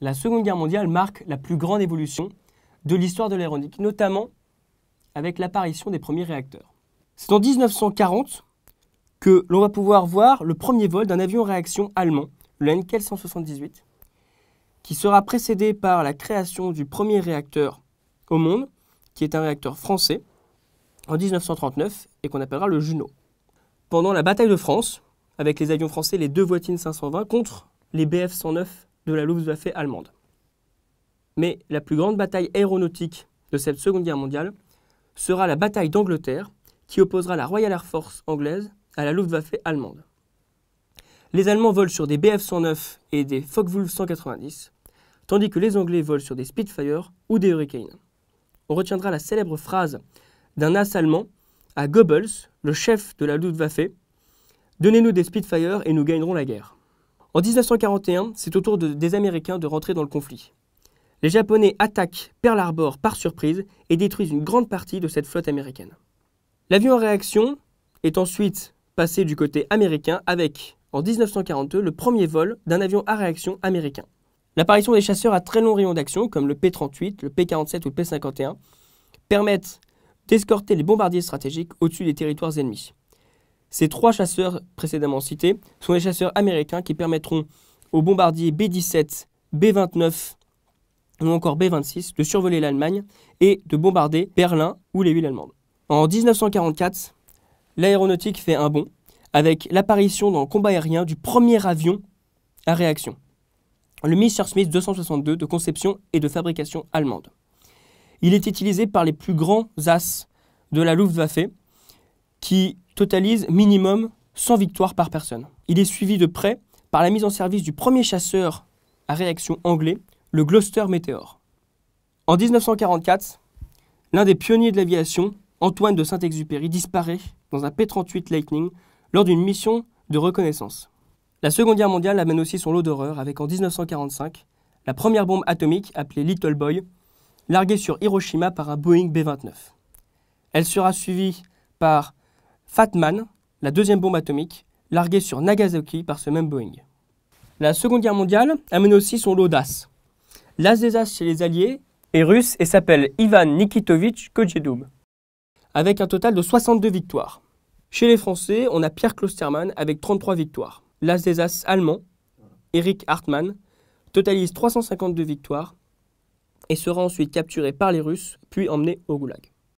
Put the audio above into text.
La Seconde Guerre mondiale marque la plus grande évolution de l'histoire de l'aéronautique, notamment avec l'apparition des premiers réacteurs. C'est en 1940 que l'on va pouvoir voir le premier vol d'un avion réaction allemand, le Henkel 178, qui sera précédé par la création du premier réacteur au monde, qui est un réacteur français, en 1939, et qu'on appellera le Juno. Pendant la bataille de France, avec les avions français, les deux Voitine 520 contre les Bf-109 de la Luftwaffe allemande. Mais la plus grande bataille aéronautique de cette Seconde Guerre mondiale sera la bataille d'Angleterre, qui opposera la Royal Air Force anglaise à la Luftwaffe allemande. Les Allemands volent sur des Bf-109 et des Focke-Wulf 190, tandis que les Anglais volent sur des Spitfire ou des Hurricane. On retiendra la célèbre phrase d'un as allemand à Goebbels, le chef de la Luftwaffe: « Donnez-nous des Spitfire et nous gagnerons la guerre ». En 1941, c'est au tour des Américains de rentrer dans le conflit. Les Japonais attaquent Pearl Harbor par surprise et détruisent une grande partie de cette flotte américaine. L'avion à réaction est ensuite passé du côté américain avec, en 1942, le premier vol d'un avion à réaction américain. L'apparition des chasseurs à très long rayon d'action, comme le P-38, le P-47 ou le P-51, permettent d'escorter les bombardiers stratégiques au-dessus des territoires ennemis. Ces trois chasseurs précédemment cités sont les chasseurs américains qui permettront aux bombardiers B-17, B-29 ou encore B-26 de survoler l'Allemagne et de bombarder Berlin ou les villes allemandes. En 1944, l'aéronautique fait un bond avec l'apparition dans le combat aérien du premier avion à réaction, le Messerschmitt 262 de conception et de fabrication allemande. Il est utilisé par les plus grands as de la Luftwaffe qui totalise minimum 100 victoires par personne. Il est suivi de près par la mise en service du premier chasseur à réaction anglais, le Gloster Meteor. En 1944, l'un des pionniers de l'aviation, Antoine de Saint-Exupéry, disparaît dans un P-38 Lightning lors d'une mission de reconnaissance. La Seconde Guerre mondiale amène aussi son lot d'horreur avec, en 1945, la première bombe atomique appelée Little Boy, larguée sur Hiroshima par un Boeing B-29. Elle sera suivie par Fat Man, la deuxième bombe atomique, larguée sur Nagasaki par ce même Boeing. La Seconde Guerre mondiale amène aussi son lot d'as. L'as des as chez les Alliés est russe et s'appelle Ivan Nikitovitch Kojedub, avec un total de 62 victoires. Chez les Français, on a Pierre Klostermann avec 33 victoires. L'as des as allemand, Erich Hartmann, totalise 352 victoires et sera ensuite capturé par les Russes, puis emmené au Goulag.